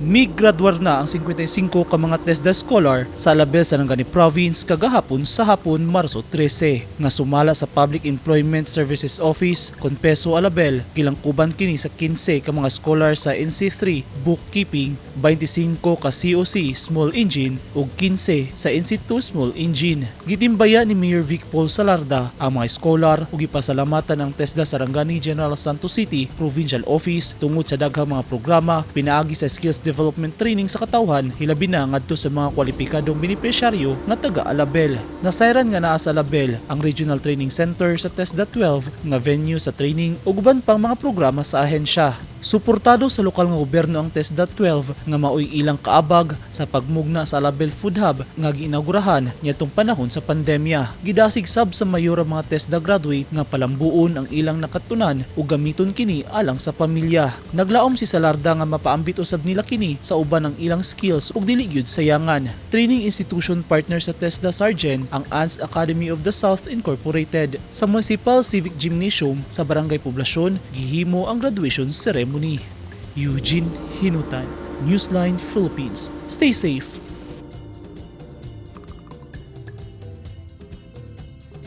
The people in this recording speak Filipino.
Migraduar na ang 55 ka mga TESDA scholar sa Alabel sa Sarangani Province kagahapon sa hapon Marso 13 nga sumala sa Public Employment Services Office Conpeso Alabel gilangkuban kini sa 15 ka mga scholar sa NC3 Bookkeeping, 25 ka COC Small Engine ug 15 sa NC2 Small Engine. Gitimbaya ni Mayor Vic Paul Salarda ang mga scholar ug gipasalamatan ang TESDA Sarangani General Santos City Provincial Office tungod sa daghang mga programa pinaagi sa skills development training sa katawhan hilabi na ngadto sa mga kwalipikadong benepisyaryo nga taga Alabel. Nasayran nga naa sa Alabel ang Regional Training Center sa TESDA 12 nga venue sa training ug uban pang mga programa sa ahensya. Suportado sa lokal nga gobyerno ang TESDA 12 nga maoy ilang kaabag sa pagmugna sa Alabel Food Hub nga giinaugurahan niadtong panahon sa pandemya. Gidasig sab sa mayor ang mga TESDA graduate nga palambuon ang ilang nakatunan ug gamiton kini alang sa pamilya. Naglaom si Salarda nga mapaambit usab nila kini sa uban ng ilang skills ug dili gyud sayangan. Training institution partner sa TESDA Sargent ang ANS Academy of the South Incorporated. Sa Municipal Civic Gymnasium sa Barangay Poblasyon gihimo ang graduation ceremony. Eugene Hinutan, Newsline Philippines. Stay safe.